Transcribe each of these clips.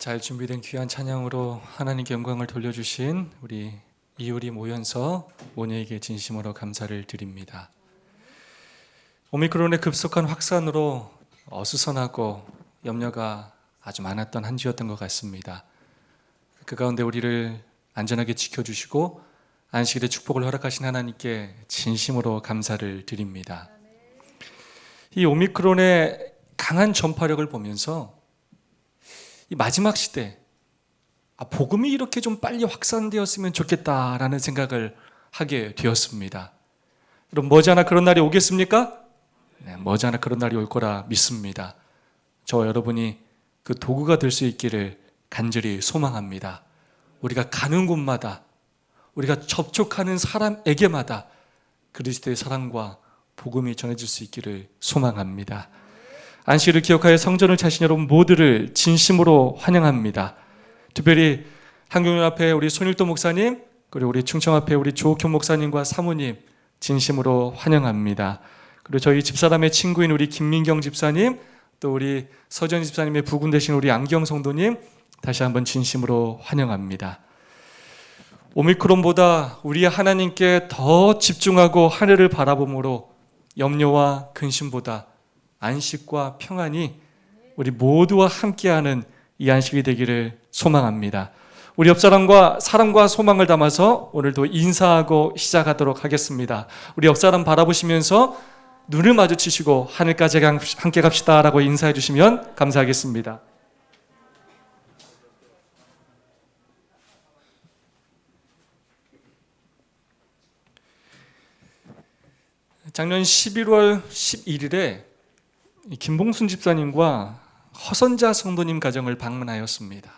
잘 준비된 귀한 찬양으로 하나님께 영광을 돌려주신 우리 이효리 모연서 모녀에게 진심으로 감사를 드립니다. 오미크론의 급속한 확산으로 어수선하고 염려가 아주 많았던 한 주였던 것 같습니다. 그 가운데 우리를 안전하게 지켜주시고 안식일의 축복을 허락하신 하나님께 진심으로 감사를 드립니다. 이 오미크론의 강한 전파력을 보면서 이 마지막 시대, 복음이 이렇게 좀 빨리 확산되었으면 좋겠다라는 생각을 하게 되었습니다. 여러분, 머지않아 그런 날이 오겠습니까? 네, 머지않아 그런 날이 올 거라 믿습니다. 저와 여러분이 그 도구가 될 수 있기를 간절히 소망합니다. 우리가 가는 곳마다, 우리가 접촉하는 사람에게마다 그리스도의 사랑과 복음이 전해질 수 있기를 소망합니다. 안식일을 기억하여 성전을 찾으신 여러분 모두를 진심으로 환영합니다. 특별히 한국연합회 우리 손일도 목사님, 그리고 우리 충청합회 우리 조옥현 목사님과 사모님 진심으로 환영합니다. 그리고 저희 집사람의 친구인 우리 김민경 집사님, 또 우리 서전 집사님의 부군 되신 우리 안경 성도님 다시 한번 진심으로 환영합니다. 오미크론보다 우리 하나님께 더 집중하고 하늘을 바라봄으로 염려와 근심보다 안식과 평안이 우리 모두와 함께하는 이 안식이 되기를 소망합니다. 우리 옆사람과 사랑과 소망을 담아서 오늘도 인사하고 시작하도록 하겠습니다. 우리 옆사람 바라보시면서 눈을 마주치시고 하늘까지 함께 갑시다 라고 인사해 주시면 감사하겠습니다. 작년 11월 11일에 김봉순 집사님과 허선자 성도님 가정을 방문하였습니다.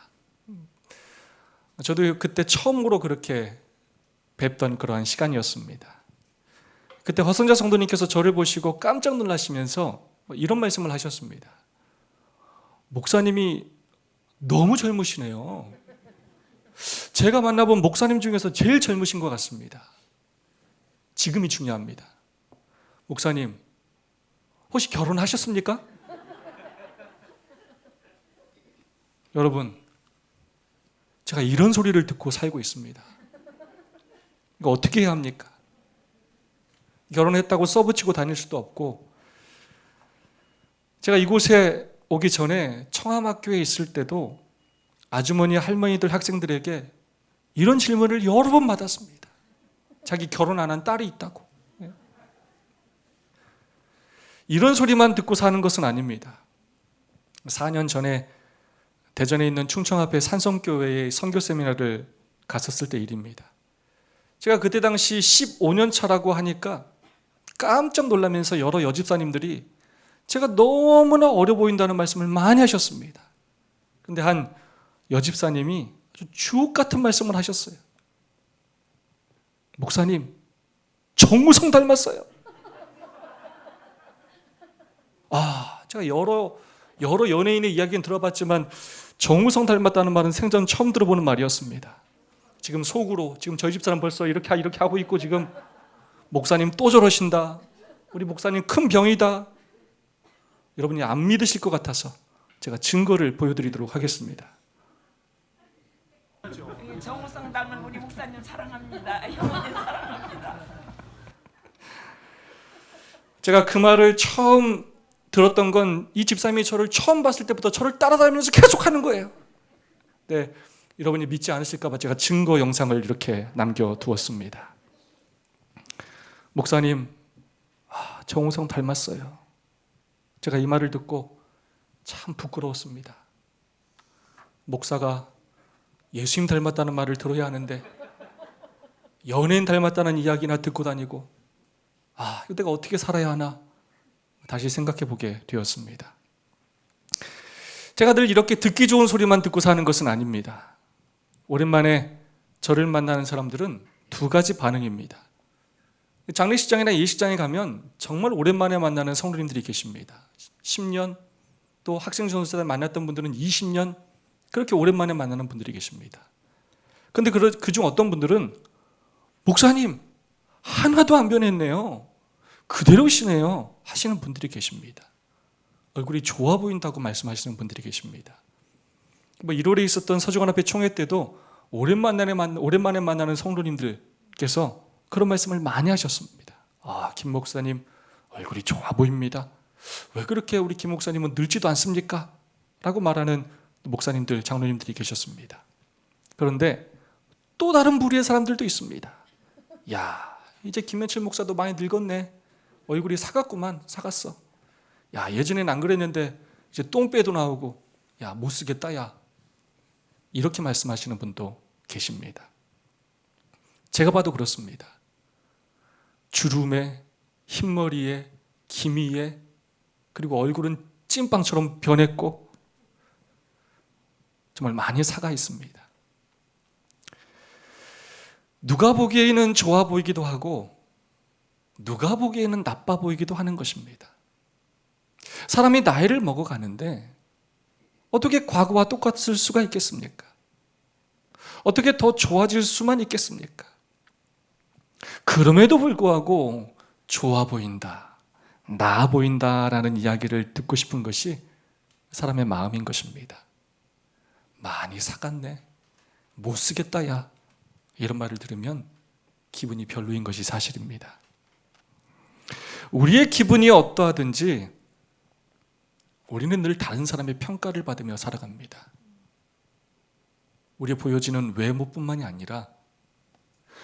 저도 그때 처음으로 그렇게 뵙던 그러한 시간이었습니다. 그때 허선자 성도님께서 저를 보시고 깜짝 놀라시면서 이런 말씀을 하셨습니다. 목사님이 너무 젊으시네요. 제가 만나본 목사님 중에서 제일 젊으신 것 같습니다. 지금이 중요합니다. 목사님, 혹시 결혼하셨습니까? 여러분, 제가 이런 소리를 듣고 살고 있습니다. 이거 어떻게 해야 합니까? 결혼했다고 써붙이고 다닐 수도 없고, 제가 이곳에 오기 전에 청암학교에 있을 때도 아주머니, 할머니들, 학생들에게 이런 질문을 여러 번 받았습니다. 자기 결혼 안 한 딸이 있다고. 이런 소리만 듣고 사는 것은 아닙니다. 4년 전에 대전에 있는 충청합회 산성교회의 선교 세미나를 갔었을 때 일입니다. 제가 그때 당시 15년 차라고 하니까 깜짝 놀라면서 여러 여집사님들이 제가 너무나 어려 보인다는 말씀을 많이 하셨습니다. 그런데 한 여집사님이 아주 주옥 같은 말씀을 하셨어요. 목사님, 정우성 닮았어요. 제가 여러 연예인의 이야기는 들어봤지만 정우성 닮았다는 말은 생전 처음 들어보는 말이었습니다. 지금 속으로 지금 저희 집사람 벌써 이렇게 하고 있고 지금 목사님 또 저러신다. 우리 목사님 큰 병이다. 여러분이 안 믿으실 것 같아서 제가 증거를 보여드리도록 하겠습니다. 정우성 닮은 우리 목사님 사랑합니다. 형님 사랑합니다. 제가 그 말을 처음 들었던 건 이 집사님이 저를 처음 봤을 때부터 저를 따라다니면서 계속 하는 거예요. 네, 여러분이 믿지 않으실까 봐 제가 증거 영상을 이렇게 남겨두었습니다. 목사님, 정우성 닮았어요. 제가 이 말을 듣고 참 부끄러웠습니다. 목사가 예수님 닮았다는 말을 들어야 하는데 연예인 닮았다는 이야기나 듣고 다니고 이거 내가 어떻게 살아야 하나 다시 생각해 보게 되었습니다. 제가 늘 이렇게 듣기 좋은 소리만 듣고 사는 것은 아닙니다. 오랜만에 저를 만나는 사람들은 두 가지 반응입니다. 장례식장이나 예식장에 가면 정말 오랜만에 만나는 성도님들이 계십니다. 10년, 또 학생전도사 때 만났던 분들은 20년, 그렇게 오랜만에 만나는 분들이 계십니다. 그런데 그중 어떤 분들은 목사님, 하나도 안 변했네요. 그대로시네요 하시는 분들이 계십니다. 얼굴이 좋아 보인다고 말씀하시는 분들이 계십니다. 뭐 1월에 있었던 서주관합회 총회 때도 오랜만에 만나는 성도님들께서 그런 말씀을 많이 하셨습니다. 아, 김 목사님 얼굴이 좋아 보입니다. 왜 그렇게 우리 김 목사님은 늙지도 않습니까? 라고 말하는 목사님들, 장로님들이 계셨습니다. 그런데 또 다른 부류의 사람들도 있습니다. 야, 이제 김현철 목사도 많이 늙었네. 얼굴이 사갔어. 야, 예전엔 안 그랬는데 이제 똥배도 나오고, 야, 못 쓰겠다, 야. 이렇게 말씀하시는 분도 계십니다. 제가 봐도 그렇습니다. 주름에, 흰머리에, 기미에, 그리고 얼굴은 찐빵처럼 변했고 정말 많이 사가 있습니다. 누가 보기에는 좋아 보이기도 하고 누가 보기에는 나빠 보이기도 하는 것입니다. 사람이 나이를 먹어가는데 어떻게 과거와 똑같을 수가 있겠습니까? 어떻게 더 좋아질 수만 있겠습니까? 그럼에도 불구하고 좋아 보인다, 나아 보인다라는 이야기를 듣고 싶은 것이 사람의 마음인 것입니다. 많이 사갔네, 못 쓰겠다 야, 이런 말을 들으면 기분이 별로인 것이 사실입니다. 우리의 기분이 어떠하든지 우리는 늘 다른 사람의 평가를 받으며 살아갑니다. 우리의 보여지는 외모뿐만이 아니라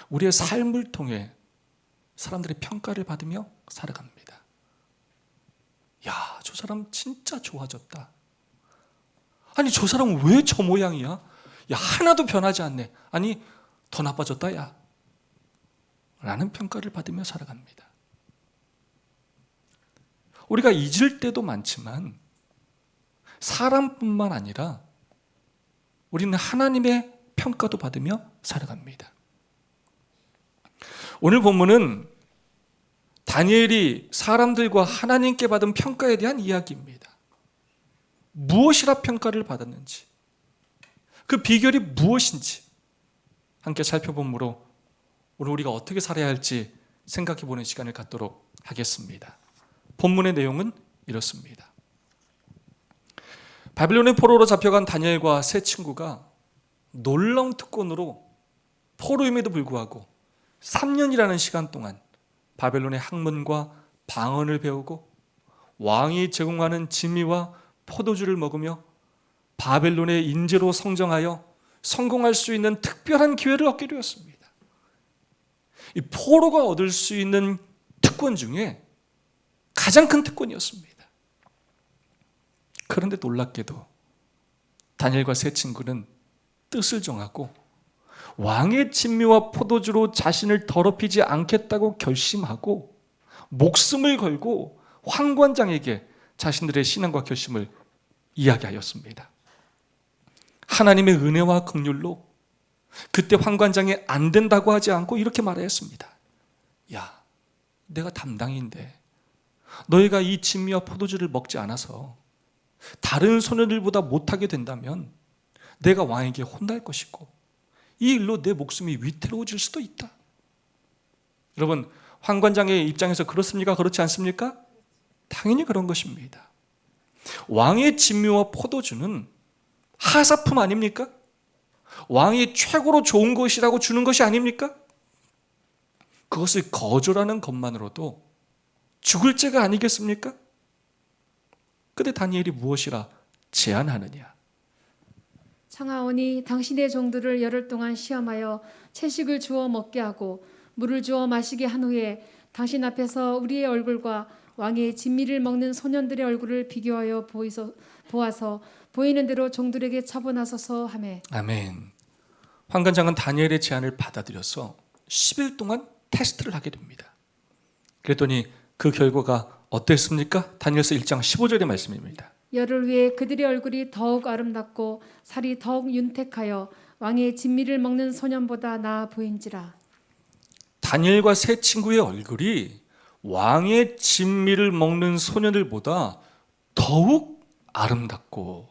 우리의 삶을 통해 사람들의 평가를 받으며 살아갑니다. 야, 저 사람 진짜 좋아졌다. 아니, 저 사람은 왜 저 모양이야? 야, 하나도 변하지 않네. 아니, 더 나빠졌다, 야. 라는 평가를 받으며 살아갑니다. 우리가 잊을 때도 많지만 사람뿐만 아니라 우리는 하나님의 평가도 받으며 살아갑니다. 오늘 본문은 다니엘이 사람들과 하나님께 받은 평가에 대한 이야기입니다. 무엇이라 평가를 받았는지, 그 비결이 무엇인지 함께 살펴보므로 오늘 우리가 어떻게 살아야 할지 생각해 보는 시간을 갖도록 하겠습니다. 본문의 내용은 이렇습니다. 바빌론의 포로로 잡혀간 다니엘과 세 친구가 놀라운 특권으로 포로임에도 불구하고 3년이라는 시간 동안 바벨론의 학문과 방언을 배우고 왕이 제공하는 진미와 포도주를 먹으며 바벨론의 인재로 성장하여 성공할 수 있는 특별한 기회를 얻게 되었습니다. 이 포로가 얻을 수 있는 특권 중에 가장 큰 특권이었습니다. 그런데 놀랍게도 다니엘과 세 친구는 뜻을 정하고 왕의 진미와 포도주로 자신을 더럽히지 않겠다고 결심하고 목숨을 걸고 환관장에게 자신들의 신앙과 결심을 이야기하였습니다. 하나님의 은혜와 긍휼로 그때 환관장이 안 된다고 하지 않고 이렇게 말하였습니다. 야, 내가 담당인데 너희가 이 진미와 포도주를 먹지 않아서 다른 소년들보다 못하게 된다면 내가 왕에게 혼날 것이고 이 일로 내 목숨이 위태로워질 수도 있다. 여러분, 환관장의 입장에서 그렇습니까? 그렇지 않습니까? 당연히 그런 것입니다. 왕의 진미와 포도주는 하사품 아닙니까? 왕이 최고로 좋은 것이라고 주는 것이 아닙니까? 그것을 거절하는 것만으로도 죽을 죄가 아니겠습니까? 그런데 다니엘이 무엇이라 제안하느냐? 청하오니 당신의 종들을 열흘 동안 시험하여 채식을 주어 먹게 하고 물을 주어 마시게 한 후에 당신 앞에서 우리의 얼굴과 왕의 진미를 먹는 소년들의 얼굴을 비교하여 보아서 보이는 대로 종들에게 처분하소서 하매. 아멘. 환관장은 다니엘의 제안을 받아들여서 10일 동안 테스트를 하게 됩니다. 그랬더니 그 결과가 어땠습니까? 다니엘서 1장 15절의 말씀입니다. 열흘 후에 그들의 얼굴이 더욱 아름답고 살이 더욱 윤택하여 왕의 진미를 먹는 소년보다 나아 보인지라. 다니엘과 세 친구의 얼굴이 왕의 진미를 먹는 소년들보다 더욱 아름답고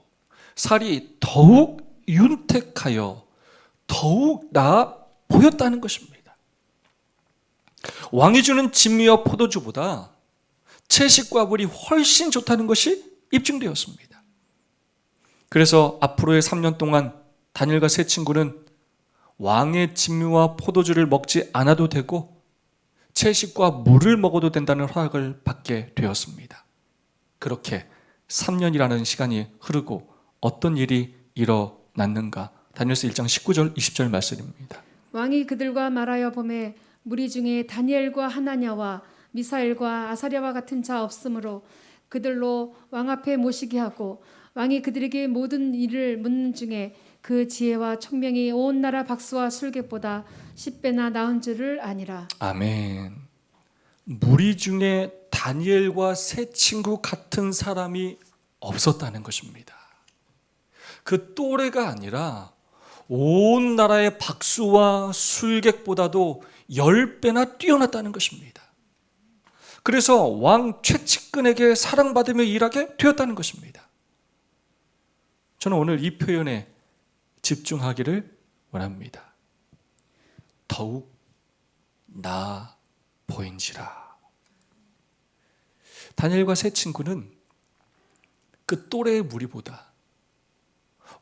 살이 더욱 윤택하여 더욱 나아 보였다는 것입니다. 왕이 주는 진미와 포도주보다 채식과 물이 훨씬 좋다는 것이 입증되었습니다. 그래서 앞으로의 3년 동안 다니엘과 세 친구는 왕의 진미와 포도주를 먹지 않아도 되고 채식과 물을 먹어도 된다는 허락을 받게 되었습니다. 그렇게 3년이라는 시간이 흐르고 어떤 일이 일어났는가? 다니엘서 1장 19절 20절 말씀입니다. 왕이 그들과 말하여 보매 무리 중에 다니엘과 하나냐와 미사엘과 아사랴와 같은 자 없으므로 그들로 왕 앞에 모시게 하고 왕이 그들에게 모든 일을 묻는 중에 그 지혜와 총명이 온 나라 박수와 술객보다 10배나 나은 줄을 아니라. 아멘. 무리 중에 다니엘과 세 친구 같은 사람이 없었다는 것입니다. 그 또래가 아니라 온 나라의 박수와 술객보다도 10배나 뛰어났다는 것입니다. 그래서 왕 최측근에게 사랑받으며 일하게 되었다는 것입니다. 저는 오늘 이 표현에 집중하기를 원합니다. 더욱 나아 보인지라. 다니엘과 세 친구는 그 또래의 무리보다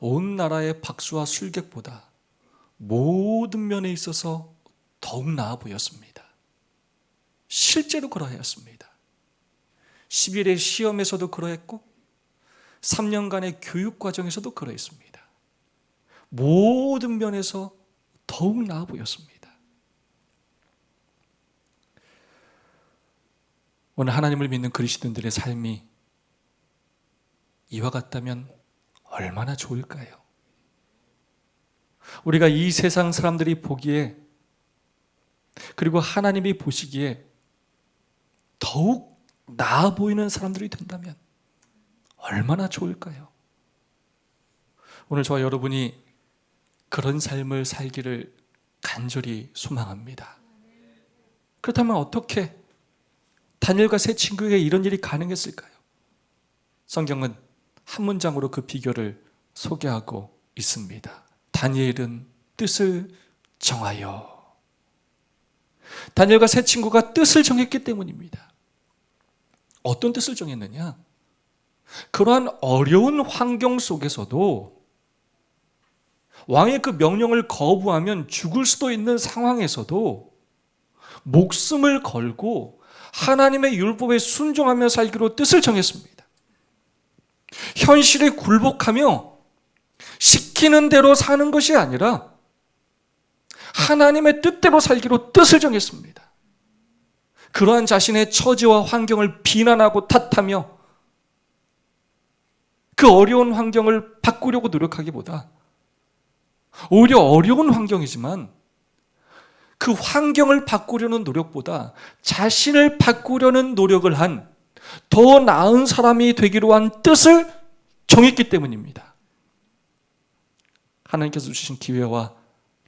온 나라의 박수와 술객보다 모든 면에 있어서 더욱 나아 보였습니다. 실제로 그러하였습니다. 11의 시험에서도 그러했고 3년간의 교육 과정에서도 그러했습니다. 모든 면에서 더욱 나아 보였습니다. 오늘 하나님을 믿는 그리스도인들의 삶이 이와 같다면 얼마나 좋을까요? 우리가 이 세상 사람들이 보기에 그리고 하나님이 보시기에 더욱 나아 보이는 사람들이 된다면 얼마나 좋을까요? 오늘 저와 여러분이 그런 삶을 살기를 간절히 소망합니다. 그렇다면 어떻게 다니엘과 세 친구에게 이런 일이 가능했을까요? 성경은 한 문장으로 그 비결을 소개하고 있습니다. 다니엘은 뜻을 정하여. 다니엘과 세 친구가 뜻을 정했기 때문입니다. 어떤 뜻을 정했느냐? 그러한 어려운 환경 속에서도 왕의 그 명령을 거부하면 죽을 수도 있는 상황에서도 목숨을 걸고 하나님의 율법에 순종하며 살기로 뜻을 정했습니다. 현실에 굴복하며 시키는 대로 사는 것이 아니라 하나님의 뜻대로 살기로 뜻을 정했습니다. 그러한 자신의 처지와 환경을 비난하고 탓하며 그 어려운 환경을 바꾸려고 노력하기보다 오히려 어려운 환경이지만 그 환경을 바꾸려는 노력보다 자신을 바꾸려는 노력을 한 더 나은 사람이 되기로 한 뜻을 정했기 때문입니다. 하나님께서 주신 기회와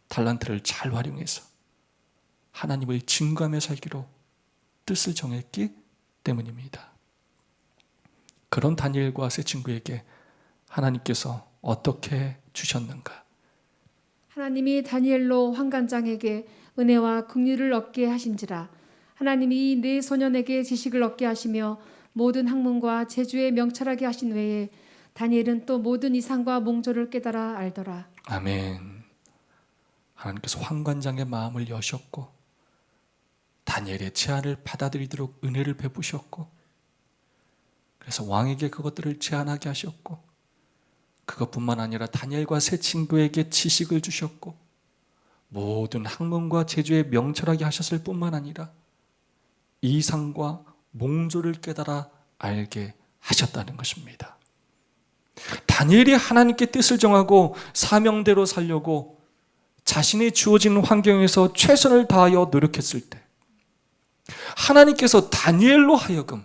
달란트를 잘 활용해서 하나님을 증거하며 살기로 뜻을 정했기 때문입니다. 그런 다니엘과 세 친구에게 하나님께서 어떻게 주셨는가? 하나님이 다니엘로 환관장에게 은혜와 긍휼을 얻게 하신지라. 하나님이 이 네 소년에게 지식을 얻게 하시며 모든 학문과 재주에 명철하게 하신 외에 다니엘은 또 모든 이상과 몽조를 깨달아 알더라. 아멘. 하나님께서 환관장의 마음을 여셨고 다니엘의 제안을 받아들이도록 은혜를 베푸셨고 그래서 왕에게 그것들을 제안하게 하셨고 그것뿐만 아니라 다니엘과 세 친구에게 지식을 주셨고 모든 학문과 재주에 명철하게 하셨을 뿐만 아니라 이상과 몽조를 깨달아 알게 하셨다는 것입니다. 다니엘이 하나님께 뜻을 정하고 사명대로 살려고 자신이 주어진 환경에서 최선을 다하여 노력했을 때 하나님께서 다니엘로 하여금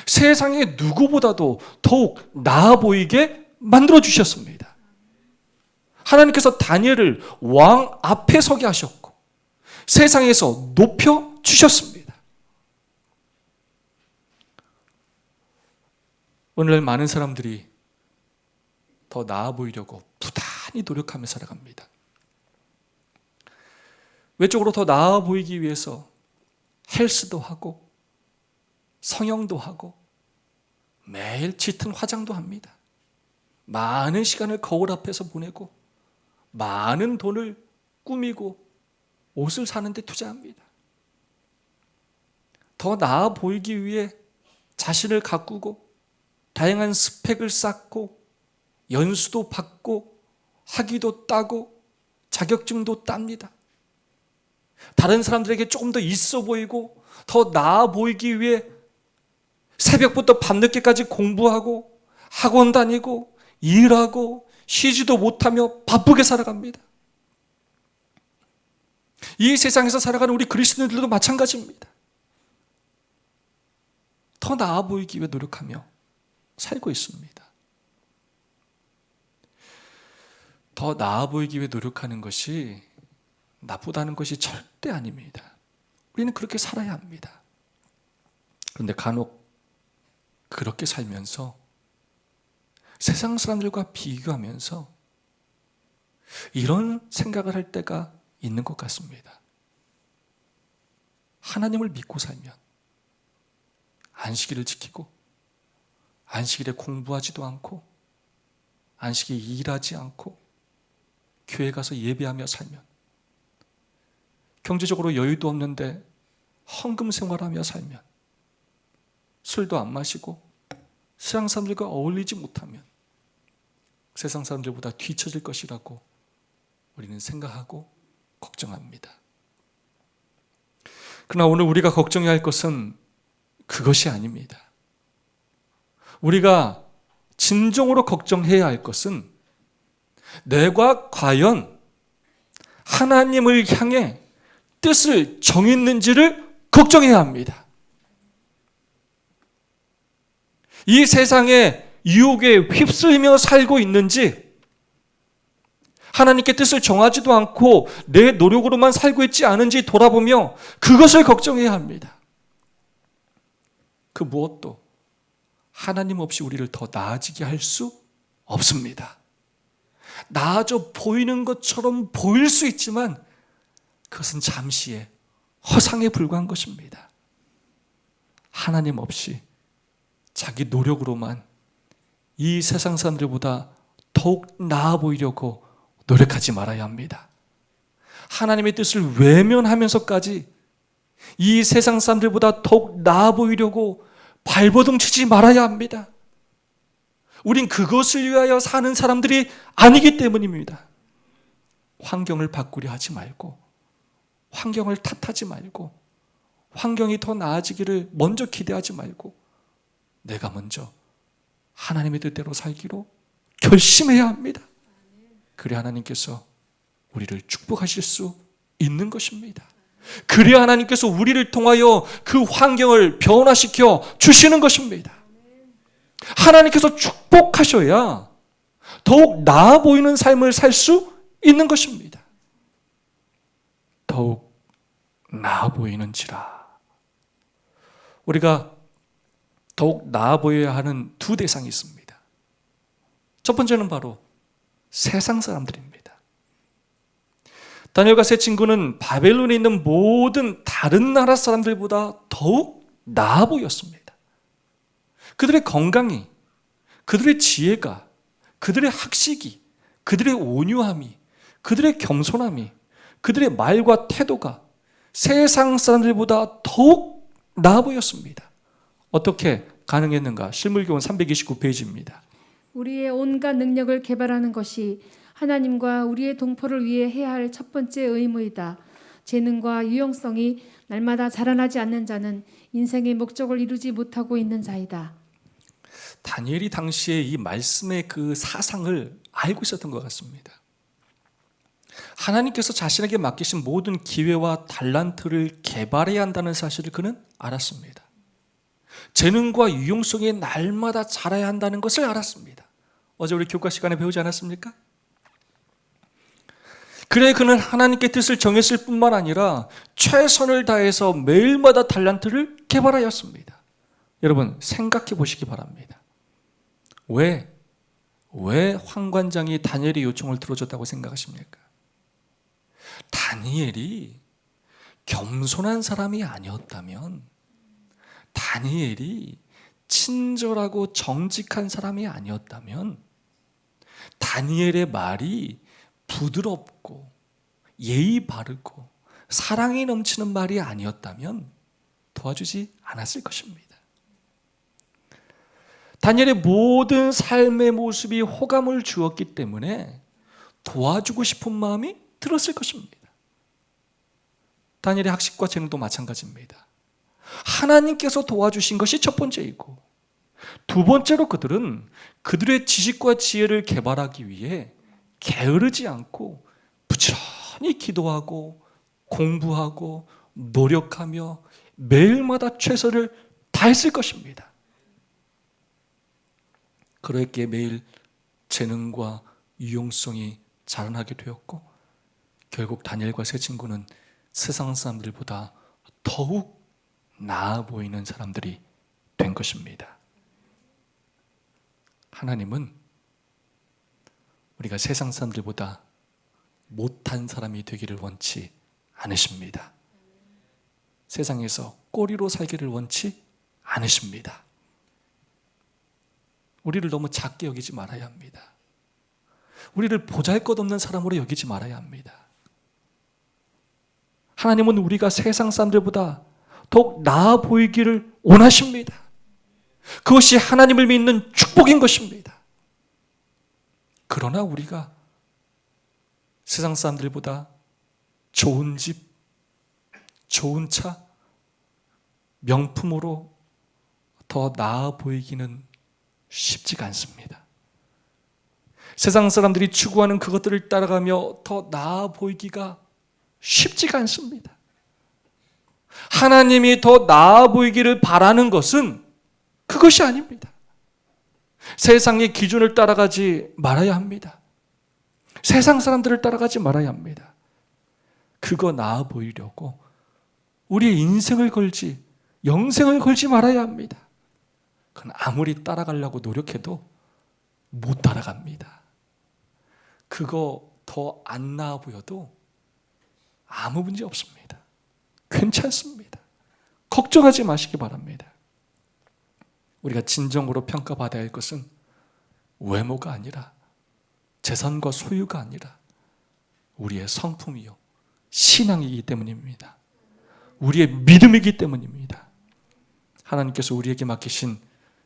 세상의 누구보다도 더욱 나아 보이게 만들어 주셨습니다. 하나님께서 다니엘을 왕 앞에 서게 하셨고 세상에서 높여 주셨습니다. 오늘날 많은 사람들이 더 나아 보이려고 부단히 노력하며 살아갑니다. 외적으로 더 나아 보이기 위해서 헬스도 하고 성형도 하고 매일 짙은 화장도 합니다. 많은 시간을 거울 앞에서 보내고 많은 돈을 꾸미고 옷을 사는데 투자합니다. 더 나아 보이기 위해 자신을 가꾸고 다양한 스펙을 쌓고 연수도 받고 학위도 따고 자격증도 땁니다. 다른 사람들에게 조금 더 있어 보이고 더 나아 보이기 위해 새벽부터 밤늦게까지 공부하고 학원 다니고 일하고 쉬지도 못하며 바쁘게 살아갑니다. 이 세상에서 살아가는 우리 그리스도인들도 마찬가지입니다. 더 나아 보이기 위해 노력하며 살고 있습니다. 더 나아 보이기 위해 노력하는 것이 나쁘다는 것이 절대 아닙니다. 우리는 그렇게 살아야 합니다. 그런데 간혹 그렇게 살면서 세상 사람들과 비교하면서 이런 생각을 할 때가 있는 것 같습니다. 하나님을 믿고 살면 안식일을 지키고 안식일에 공부하지도 않고 안식일에 일하지 않고 교회 가서 예배하며 살면 경제적으로 여유도 없는데 헌금 생활하며 살면 술도 안 마시고 세상 사람들과 어울리지 못하면 세상 사람들보다 뒤처질 것이라고 우리는 생각하고 걱정합니다. 그러나 오늘 우리가 걱정해야 할 것은 그것이 아닙니다. 우리가 진정으로 걱정해야 할 것은 내가 과연 하나님을 향해 뜻을 정했는지를 걱정해야 합니다. 이 세상의 유혹에 휩쓸며 살고 있는지, 하나님께 뜻을 정하지도 않고 내 노력으로만 살고 있지 않은지 돌아보며 그것을 걱정해야 합니다. 그 무엇도 하나님 없이 우리를 더 나아지게 할 수 없습니다. 나아져 보이는 것처럼 보일 수 있지만 그것은 잠시의 허상에 불과한 것입니다. 하나님 없이 자기 노력으로만 이 세상 사람들보다 더욱 나아 보이려고 노력하지 말아야 합니다. 하나님의 뜻을 외면하면서까지 이 세상 사람들보다 더욱 나아 보이려고 발버둥 치지 말아야 합니다. 우린 그것을 위하여 사는 사람들이 아니기 때문입니다. 환경을 바꾸려 하지 말고, 환경을 탓하지 말고, 환경이 더 나아지기를 먼저 기대하지 말고 내가 먼저 하나님의 뜻대로 살기로 결심해야 합니다. 그래야 하나님께서 우리를 축복하실 수 있는 것입니다. 그래야 하나님께서 우리를 통하여 그 환경을 변화시켜 주시는 것입니다. 하나님께서 축복하셔야 더욱 나아 보이는 삶을 살 수 있는 것입니다. 더욱 나아 보이는지라. 우리가 더욱 나아 보여야 하는 두 대상이 있습니다. 첫 번째는 바로 세상 사람들입니다. 다니엘과 세 친구는 바벨론에 있는 모든 다른 나라 사람들보다 더욱 나아 보였습니다. 그들의 건강이, 그들의 지혜가, 그들의 학식이, 그들의 온유함이, 그들의 겸손함이, 그들의 말과 태도가 세상 사람들보다 더욱 나아 보였습니다. 어떻게 가능했는가? 실물교원 329페이지입니다. 우리의 온갖 능력을 개발하는 것이 하나님과 우리의 동포를 위해 해야 할 첫 번째 의무이다. 재능과 유용성이 날마다 자라나지 않는 자는 인생의 목적을 이루지 못하고 있는 자이다. 다니엘이 당시에 이 말씀의 그 사상을 알고 있었던 것 같습니다. 하나님께서 자신에게 맡기신 모든 기회와 달란트를 개발해야 한다는 사실을 그는 알았습니다. 재능과 유용성이 날마다 자라야 한다는 것을 알았습니다. 어제 우리 교과 시간에 배우지 않았습니까? 그래 그는 하나님께 뜻을 정했을 뿐만 아니라 최선을 다해서 매일마다 달란트를 개발하였습니다. 여러분 생각해 보시기 바랍니다. 왜 황관장이 다니엘의 요청을 들어줬다고 생각하십니까? 다니엘이 겸손한 사람이 아니었다면, 다니엘이 친절하고 정직한 사람이 아니었다면 다니엘의 말이 부드럽고 예의 바르고 사랑이 넘치는 말이 아니었다면 도와주지 않았을 것입니다. 다니엘의 모든 삶의 모습이 호감을 주었기 때문에 도와주고 싶은 마음이 들었을 것입니다. 다니엘의 학식과 재능도 마찬가지입니다. 하나님께서 도와주신 것이 첫 번째이고, 두 번째로 그들은 그들의 지식과 지혜를 개발하기 위해 게으르지 않고 부지런히 기도하고 공부하고 노력하며 매일마다 최선을 다했을 것입니다. 그렇기에 매일 재능과 유용성이 자라나게 되었고, 결국 다니엘과 세 친구는 세상 사람들보다 더욱 나아 보이는 사람들이 된 것입니다. 하나님은 우리가 세상 사람들보다 못한 사람이 되기를 원치 않으십니다. 세상에서 꼬리로 살기를 원치 않으십니다. 우리를 너무 작게 여기지 말아야 합니다. 우리를 보잘것없는 사람으로 여기지 말아야 합니다. 하나님은 우리가 세상 사람들보다 더욱 나아 보이기를 원하십니다. 그것이 하나님을 믿는 축복인 것입니다. 그러나 우리가 세상 사람들보다 좋은 집, 좋은 차, 명품으로 더 나아 보이기는 쉽지가 않습니다. 세상 사람들이 추구하는 그것들을 따라가며 더 나아 보이기가 쉽지가 않습니다. 하나님이 더 나아 보이기를 바라는 것은 그것이 아닙니다. 세상의 기준을 따라가지 말아야 합니다. 세상 사람들을 따라가지 말아야 합니다. 그거 나아 보이려고 우리의 인생을 걸지, 영생을 걸지 말아야 합니다. 그건 아무리 따라가려고 노력해도 못 따라갑니다. 그거 더 안 나아 보여도 아무 문제 없습니다. 괜찮습니다. 걱정하지 마시기 바랍니다. 우리가 진정으로 평가받아야 할 것은 외모가 아니라, 재산과 소유가 아니라 우리의 성품이요, 신앙이기 때문입니다. 우리의 믿음이기 때문입니다. 하나님께서 우리에게 맡기신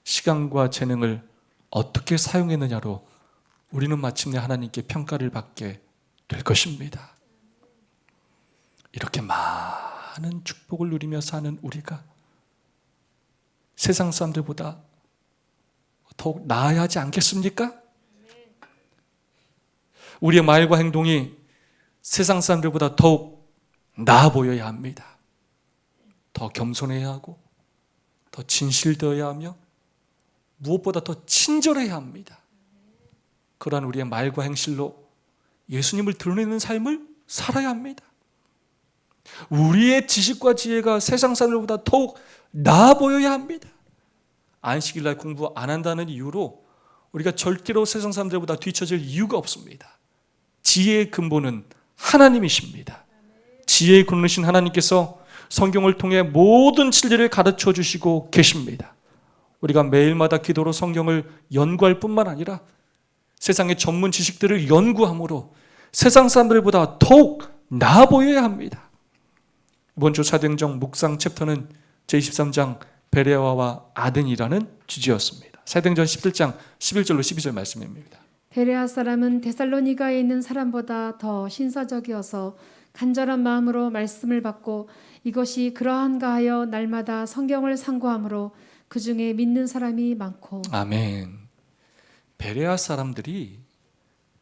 시간과 재능을 어떻게 사용했느냐로 우리는 마침내 하나님께 평가를 받게 될 것입니다. 이렇게 많은 축복을 누리며 사는 우리가 세상 사람들보다 더욱 나아야 하지 않겠습니까? 우리의 말과 행동이 세상 사람들보다 더욱 나아 보여야 합니다. 더 겸손해야 하고, 더 진실되어야 하며, 무엇보다 더 친절해야 합니다. 그러한 우리의 말과 행실로 예수님을 드러내는 삶을 살아야 합니다. 우리의 지식과 지혜가 세상 사람들보다 더욱 나아 보여야 합니다. 안식일날 공부 안 한다는 이유로 우리가 절대로 세상 사람들보다 뒤처질 이유가 없습니다. 지혜의 근본은 하나님이십니다. 지혜의 근원이신 하나님께서 성경을 통해 모든 진리를 가르쳐 주시고 계십니다. 우리가 매일마다 기도로 성경을 연구할 뿐만 아니라 세상의 전문 지식들을 연구함으로 세상 사람들보다 더욱 나아 보여야 합니다. 이번 주 사도행전 묵상 챕터는 제23장 베레아와 아덴이라는 주제였습니다. 사도행전 17장 11절로 12절 말씀입니다. 베레아 사람은 데살로니가에 있는 사람보다 더 신사적이어서 간절한 마음으로 말씀을 받고 이것이 그러한가 하여 날마다 성경을 상고하므로 그 중에 믿는 사람이 많고. 아멘. 베레아 사람들이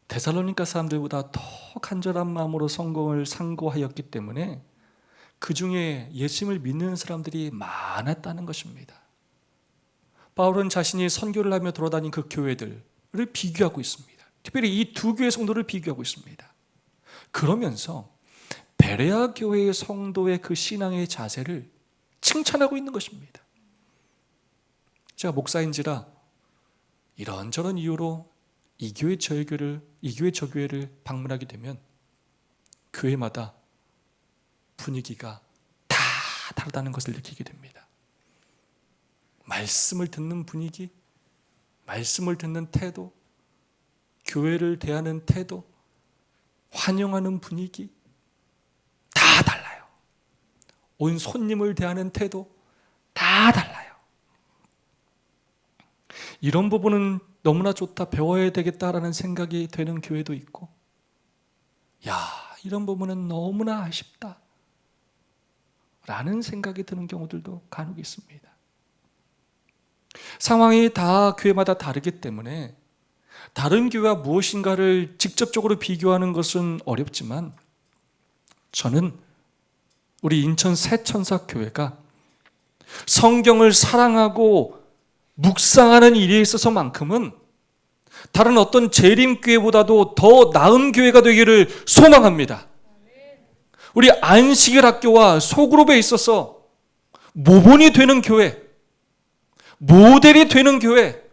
데살로니가 사람들보다 더 간절한 마음으로 성경을 상고하였기 때문에 그 중에 예수님을 믿는 사람들이 많았다는 것입니다. 바울은 자신이 선교를 하며 돌아다닌 그 교회들을 비교하고 있습니다. 특별히 이 두 교회 성도를 비교하고 있습니다. 그러면서 베레아 교회의 성도의 그 신앙의 자세를 칭찬하고 있는 것입니다. 제가 목사인지라 이런저런 이유로 이 교회 저 교회를 방문하게 되면 교회마다 분위기가 다 다르다는 것을 느끼게 됩니다. 말씀을 듣는 분위기, 말씀을 듣는 태도, 교회를 대하는 태도, 환영하는 분위기 다 달라요. 온 손님을 대하는 태도 다 달라요. 이런 부분은 너무나 좋다, 배워야 되겠다라는 생각이 되는 교회도 있고, 야, 이런 부분은 너무나 아쉽다 라는 생각이 드는 경우들도 간혹 있습니다. 상황이 다 교회마다 다르기 때문에 다른 교회와 무엇인가를 직접적으로 비교하는 것은 어렵지만, 저는 우리 인천 새천사교회가 성경을 사랑하고 묵상하는 일에 있어서만큼은 다른 어떤 재림교회보다도 더 나은 교회가 되기를 소망합니다. 우리 안식일 학교와 소그룹에 있어서 모본이 되는 교회, 모델이 되는 교회,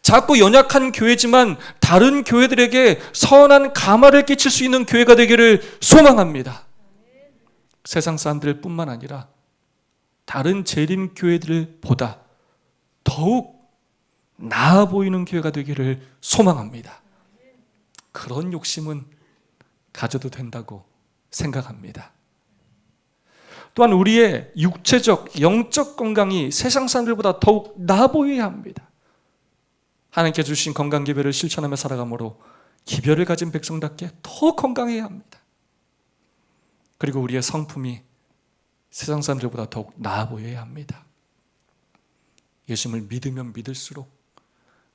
작고 연약한 교회지만 다른 교회들에게 선한 감화를 끼칠 수 있는 교회가 되기를 소망합니다. 세상 사람들 뿐만 아니라 다른 재림교회들보다 더욱 나아 보이는 교회가 되기를 소망합니다. 그런 욕심은 가져도 된다고 생각합니다. 또한 우리의 육체적, 영적 건강이 세상 사람들보다 더욱 나아 보여야 합니다. 하나님께 주신 건강 기별을 실천하며 살아가므로 기별을 가진 백성답게 더 건강해야 합니다. 그리고 우리의 성품이 세상 사람들보다 더욱 나아 보여야 합니다. 예수님을 믿으면 믿을수록,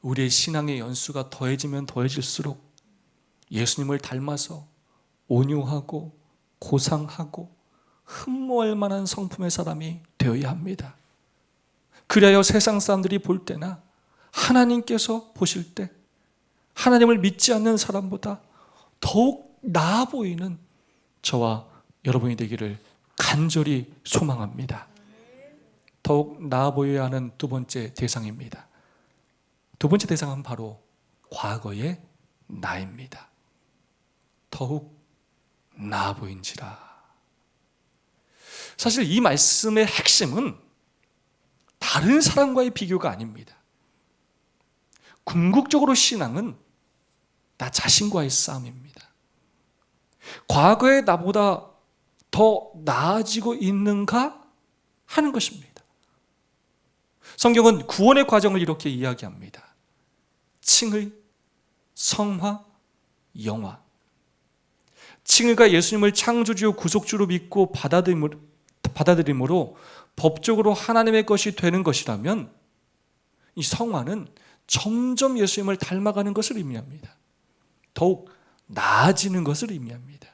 우리의 신앙의 연수가 더해지면 더해질수록 예수님을 닮아서 온유하고 고상하고 흠모할 만한 성품의 사람이 되어야 합니다. 그래야 세상 사람들이 볼 때나 하나님께서 보실 때 하나님을 믿지 않는 사람보다 더욱 나아 보이는 저와 여러분이 되기를 간절히 소망합니다. 더욱 나아 보여야 하는 두 번째 대상입니다. 두 번째 대상은 바로 과거의 나입니다. 더욱 나아 보인지라. 사실 이 말씀의 핵심은 다른 사람과의 비교가 아닙니다. 궁극적으로 신앙은 나 자신과의 싸움입니다. 과거의 나보다 더 나아지고 있는가 하는 것입니다. 성경은 구원의 과정을 이렇게 이야기합니다. 칭의, 성화, 영화. 칭의가 예수님을 창조주요 구속주로 믿고 받아들임으로 법적으로 하나님의 것이 되는 것이라면, 이 성화는 점점 예수님을 닮아가는 것을 의미합니다. 더욱 나아지는 것을 의미합니다.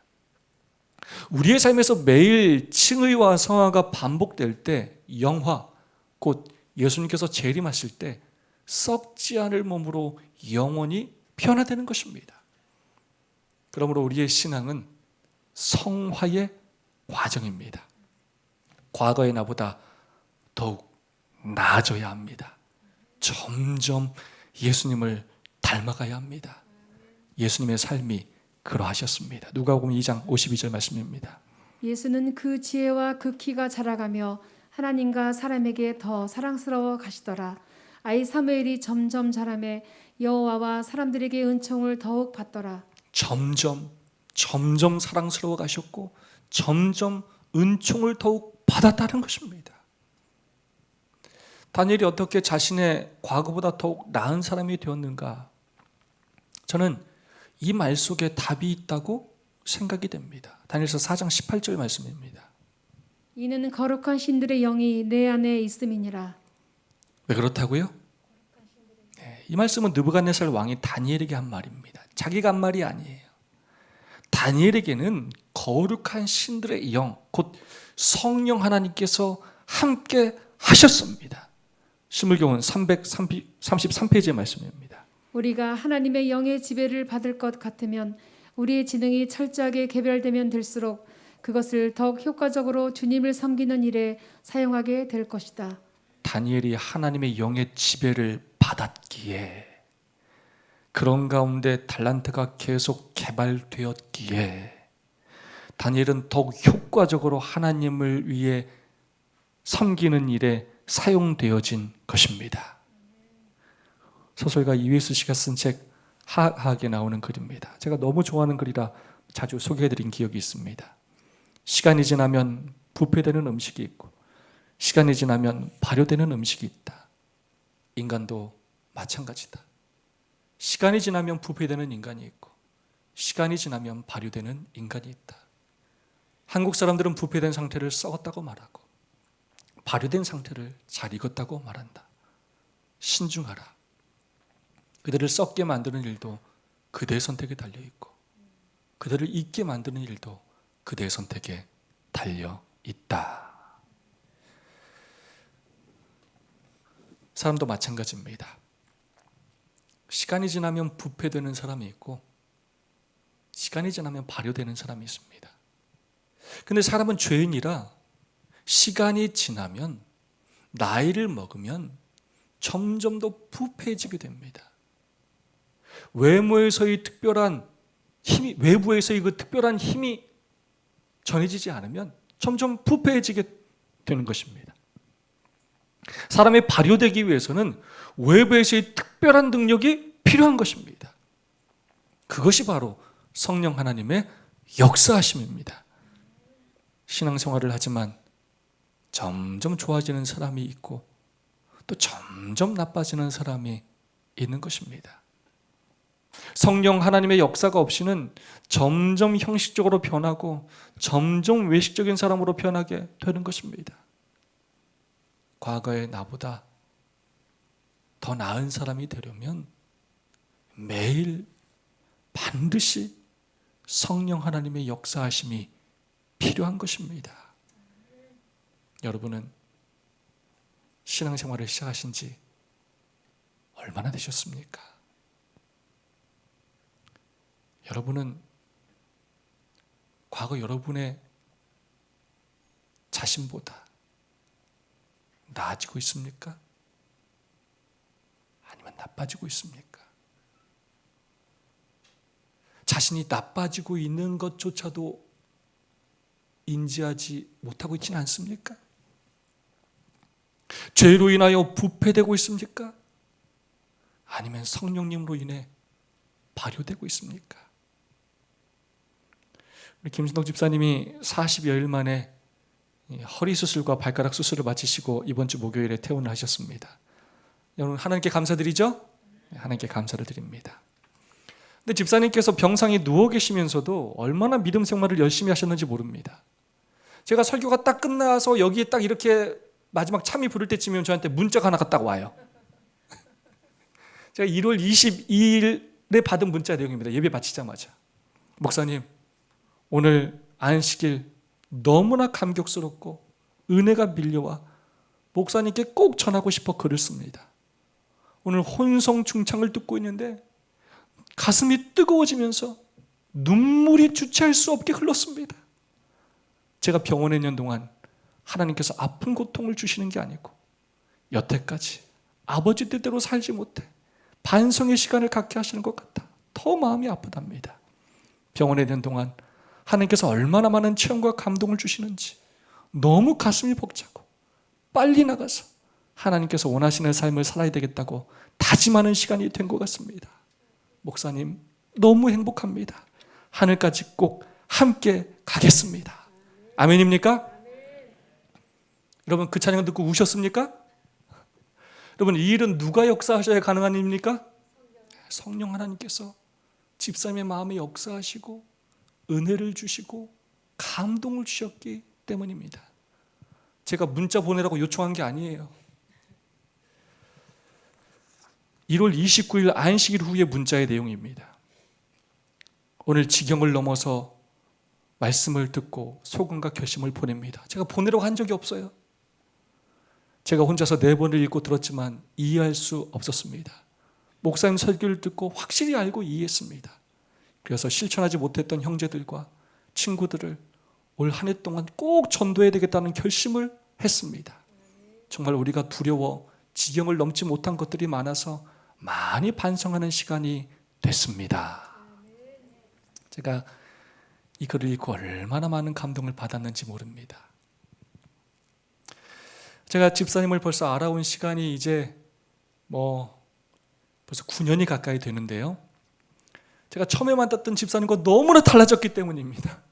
우리의 삶에서 매일 칭의와 성화가 반복될 때 영화, 곧 예수님께서 재림하실 때 썩지 않을 몸으로 영원히 변화되는 것입니다. 그러므로 우리의 신앙은 성화의 과정입니다. 과거의 나보다 더욱 나아져야 합니다. 점점 예수님을 닮아가야 합니다. 예수님의 삶이 그러하셨습니다. 누가복음 2장 52절 말씀입니다. 예수는 그 지혜와 그 키가 자라가며 하나님과 사람에게 더 사랑스러워 가시더라. 아이 사무엘이 점점 자라매 여호와와 사람들에게 은총을 더욱 받더라. 점점 사랑스러워 가셨고 점점 은총을 더욱 받았다는 것입니다. 다니엘이 어떻게 자신의 과거보다 더욱 나은 사람이 되었는가? 저는 이 말 속에 답이 있다고 생각이 됩니다. 다니엘서 4장 18절 말씀입니다. 이는 거룩한 신들의 영이 내 안에 있음이니라. 왜 그렇다고요? 이 말씀은 느부갓네살 왕이 다니엘에게 한 말입니다. 자기가 한 말이 아니에요. 다니엘에게는 거룩한 신들의 영, 곧 성령 하나님께서 함께 하셨습니다. 신물경은 333페이지의 말씀입니다. 우리가 하나님의 영의 지배를 받을 것 같으면 우리의 지능이 철저하게 개별되면 될수록 그것을 더욱 효과적으로 주님을 섬기는 일에 사용하게 될 것이다. 다니엘이 하나님의 영의 지배를 받았기에, 그런 가운데 달란트가 계속 개발되었기에 다니엘은 더욱 효과적으로 하나님을 위해 섬기는 일에 사용되어진 것입니다. 소설가 이회수 씨가 쓴 책 하하게 나오는 글입니다. 제가 너무 좋아하는 글이라 자주 소개해드린 기억이 있습니다. 시간이 지나면 부패되는 음식이 있고 시간이 지나면 발효되는 음식이 있다. 인간도 마찬가지다. 시간이 지나면 부패되는 인간이 있고 시간이 지나면 발효되는 인간이 있다. 한국 사람들은 부패된 상태를 썩었다고 말하고 발효된 상태를 잘 익었다고 말한다. 신중하라. 그들을 썩게 만드는 일도 그대의 선택에 달려있고 그들을 익게 만드는 일도 그대의 선택에 달려있다. 사람도 마찬가지입니다. 시간이 지나면 부패되는 사람이 있고 시간이 지나면 발효되는 사람이 있습니다. 근데 사람은 죄인이라 시간이 지나면 나이를 먹으면 점점 더 부패해지게 됩니다. 외부에서의 그 특별한 힘이 전해지지 않으면 점점 부패해지게 되는 것입니다. 사람이 발효되기 위해서는 외부에서의 특별한 능력이 필요한 것입니다. 그것이 바로 성령 하나님의 역사하심입니다. 신앙생활을 하지만 점점 좋아지는 사람이 있고 또 점점 나빠지는 사람이 있는 것입니다. 성령 하나님의 역사가 없이는 점점 형식적으로 변하고 점점 외식적인 사람으로 변하게 되는 것입니다. 과거의 나보다 더 나은 사람이 되려면 매일 반드시 성령 하나님의 역사하심이 필요한 것입니다. 여러분은 신앙생활을 시작하신 지 얼마나 되셨습니까? 여러분은 과거 여러분의 자신보다 나아지고 있습니까? 아니면 나빠지고 있습니까? 자신이 나빠지고 있는 것조차도 인지하지 못하고 있지는 않습니까? 죄로 인하여 부패되고 있습니까? 아니면 성령님으로 인해 발효되고 있습니까? 우리 김순덕 집사님이 40여일 만에 허리 수술과 발가락 수술을 마치시고 이번 주 목요일에 퇴원을 하셨습니다. 여러분 하나님께 감사드리죠? 하나님께 감사를 드립니다. 근데 집사님께서 병상에 누워 계시면서도 얼마나 믿음 생활을 열심히 하셨는지 모릅니다. 제가 설교가 딱 끝나서 여기에 딱 이렇게 마지막 참이 부를 때쯤이면 저한테 문자가 하나가 딱 와요. 제가 1월 22일에 받은 문자 내용입니다. 예배 마치자마자. 목사님, 오늘 안식일 너무나 감격스럽고 은혜가 밀려와 목사님께 꼭 전하고 싶어 글을 씁니다. 오늘 혼성 중창을 듣고 있는데 가슴이 뜨거워지면서 눈물이 주체할 수 없게 흘렀습니다. 제가 병원에 있는 동안 하나님께서 아픈 고통을 주시는 게 아니고 여태까지 아버지 뜻대로 살지 못해 반성의 시간을 갖게 하시는 것 같아 더 마음이 아프답니다. 병원에 있는 동안 하나님께서 얼마나 많은 체험과 감동을 주시는지 너무 가슴이 벅차고 빨리 나가서 하나님께서 원하시는 삶을 살아야 되겠다고 다짐하는 시간이 된 것 같습니다. 목사님 너무 행복합니다. 하늘까지 꼭 함께 가겠습니다. 아멘입니까? 여러분 그 찬양을 듣고 우셨습니까? 여러분 이 일은 누가 역사하셔야 가능한 일입니까? 성령 하나님께서 집사님의 마음에 역사하시고 은혜를 주시고 감동을 주셨기 때문입니다. 제가 문자 보내라고 요청한 게 아니에요. 1월 29일 안식일 후의 문자의 내용입니다. 오늘 지경을 넘어서 말씀을 듣고 소금과 결심을 보냅니다. 제가 보내라고 한 적이 없어요. 제가 혼자서 4번을 읽고 들었지만 이해할 수 없었습니다. 목사님 설교를 듣고 확실히 알고 이해했습니다. 그래서 실천하지 못했던 형제들과 친구들을 올 한 해 동안 꼭 전도해야 되겠다는 결심을 했습니다. 정말 우리가 두려워 지경을 넘지 못한 것들이 많아서 많이 반성하는 시간이 됐습니다. 제가 이 글을 읽고 얼마나 많은 감동을 받았는지 모릅니다. 제가 집사님을 벌써 알아온 시간이 이제 벌써 9년이 가까이 되는데요. 제가 처음에 만났던 집사님과 너무나 달라졌기 때문입니다.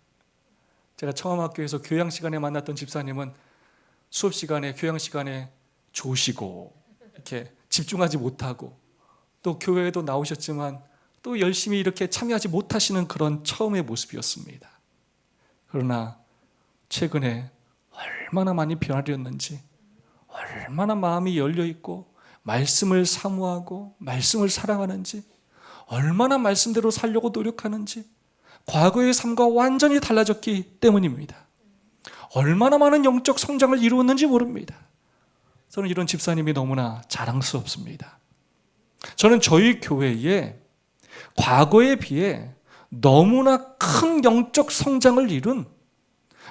제가 청암학교에서 교양 시간에 만났던 집사님은 수업 시간에, 교양 시간에 조시고 이렇게 집중하지 못하고, 또 교회에도 나오셨지만 또 열심히 이렇게 참여하지 못하시는 그런 처음의 모습이었습니다. 그러나 최근에 얼마나 많이 변화되었는지, 얼마나 마음이 열려있고 말씀을 사모하고 말씀을 사랑하는지, 얼마나 말씀대로 살려고 노력하는지, 과거의 삶과 완전히 달라졌기 때문입니다. 얼마나 많은 영적 성장을 이루었는지 모릅니다. 저는 이런 집사님이 너무나 자랑스럽습니다. 저는 저희 교회에 과거에 비해 너무나 큰 영적 성장을 이룬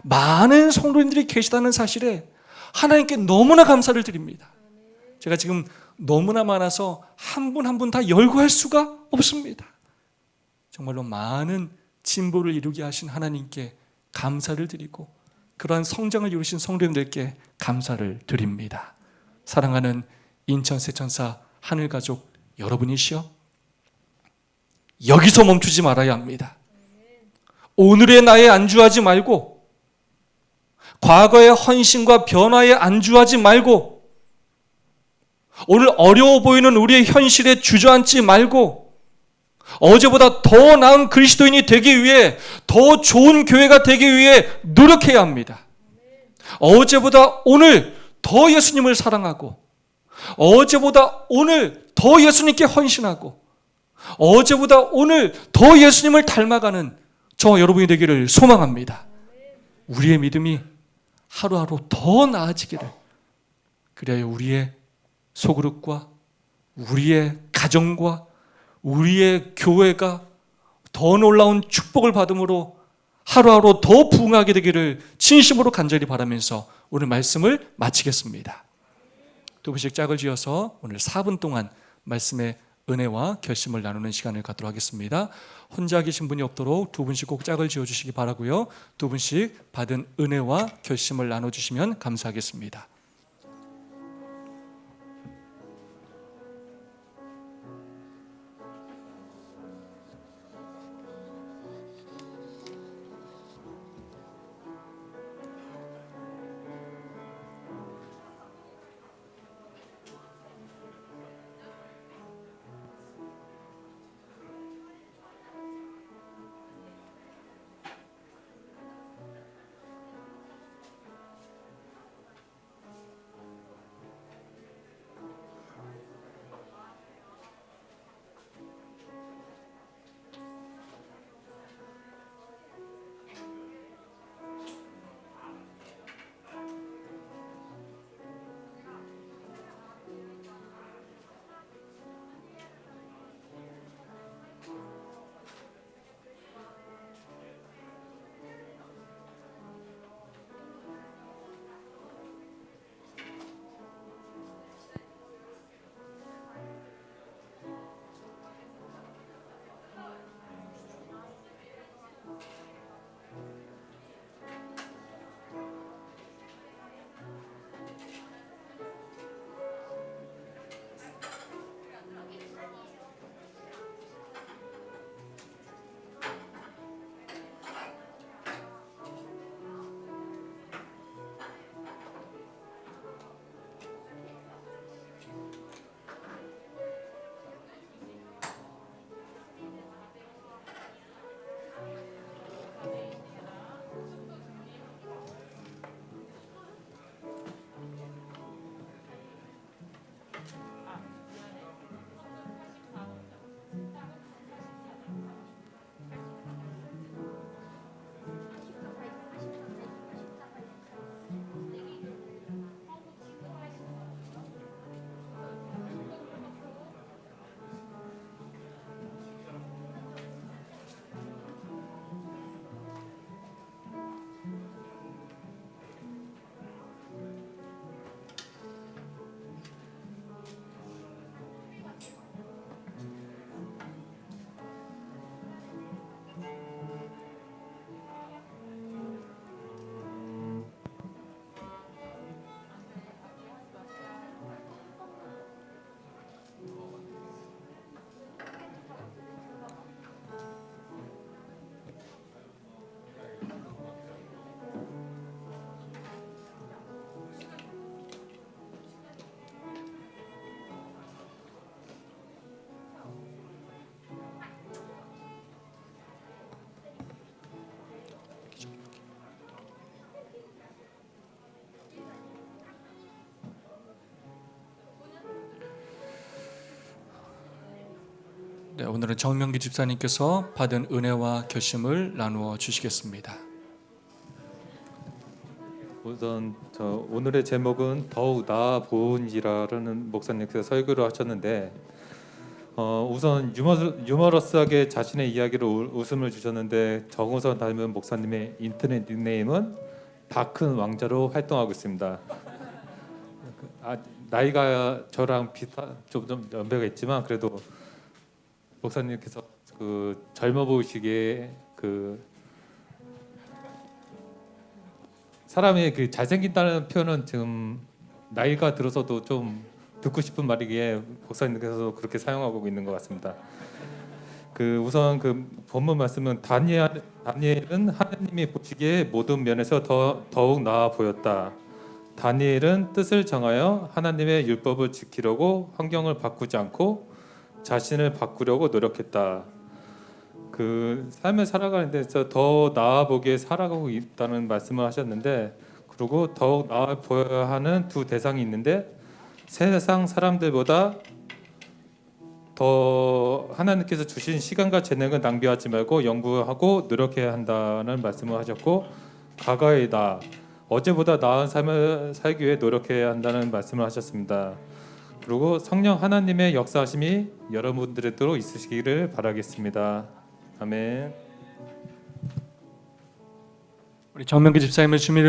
많은 성도님들이 계시다는 사실에 하나님께 너무나 감사를 드립니다. 제가 지금 너무나 많아서 한 분 한 분 다 열거할 수가 없습니다. 정말로 많은 진보를 이루게 하신 하나님께 감사를 드리고, 그러한 성장을 이루신 성도님들께 감사를 드립니다. 사랑하는 인천 세천사 하늘가족 여러분이시여, 여기서 멈추지 말아야 합니다. 오늘의 나에 안주하지 말고, 과거의 헌신과 변화에 안주하지 말고, 오늘 어려워 보이는 우리의 현실에 주저앉지 말고, 어제보다 더 나은 그리스도인이 되기 위해, 더 좋은 교회가 되기 위해 노력해야 합니다. 어제보다 오늘 더 예수님을 사랑하고, 어제보다 오늘 더 예수님께 헌신하고, 어제보다 오늘 더 예수님을 닮아가는 저와 여러분이 되기를 소망합니다. 우리의 믿음이 하루하루 더 나아지기를, 그래야 우리의 소그룹과 우리의 가정과 우리의 교회가 더 놀라운 축복을 받음으로 하루하루 더 부흥하게 되기를 진심으로 간절히 바라면서 오늘 말씀을 마치겠습니다. 두 분씩 짝을 지어서 오늘 4분 동안 말씀의 은혜와 결심을 나누는 시간을 갖도록 하겠습니다. 혼자 계신 분이 없도록 두 분씩 꼭 짝을 지어주시기 바라고요. 두 분씩 받은 은혜와 결심을 나눠주시면 감사하겠습니다. 네, 오늘은 정명기 집사님께서 받은 은혜와 결심을 나누어 주시겠습니다. 우선 오늘의 제목은 더욱 나아 보은지라라는 목사님께서 설교를 하셨는데 우선 유머러스하게 자신의 이야기로 웃음을 주셨는데 정우선 닮은 목사님의 인터넷 닉네임은 다 큰 왕자로 활동하고 있습니다. 나이가 저랑 좀 연배가 있지만 그래도 목사님께서 그 젊어 보이시기에 사람이 그 잘생긴다는 표현은 지금 나이가 들어서도 좀 듣고 싶은 말이기에 목사님께서 그렇게 사용하고 있는 것 같습니다. 우선 본문 말씀은 다니엘은 하나님이 보시기에 모든 면에서 더욱 나아 보였다. 다니엘은 뜻을 정하여 하나님의 율법을 지키려고 환경을 바꾸지 않고 자신을 바꾸려고 노력했다. 삶을 살아가는 데서 더 나아 보기에 살아가고 있다는 말씀을 하셨는데, 그리고 더욱 나아 보여야 하는 두 대상이 있는데, 세상 사람들보다 더 하나님께서 주신 시간과 재능을 낭비하지 말고 연구하고 노력해야 한다는 말씀을 하셨고, 과거의 나, 어제보다 나은 삶을 살기 위해 노력해야 한다는 말씀을 하셨습니다. 그리고 성령 하나님의 역사하심이 여러분들에도 있으시기를 바라겠습니다. 아멘. 우리 정명기 집사님을 주님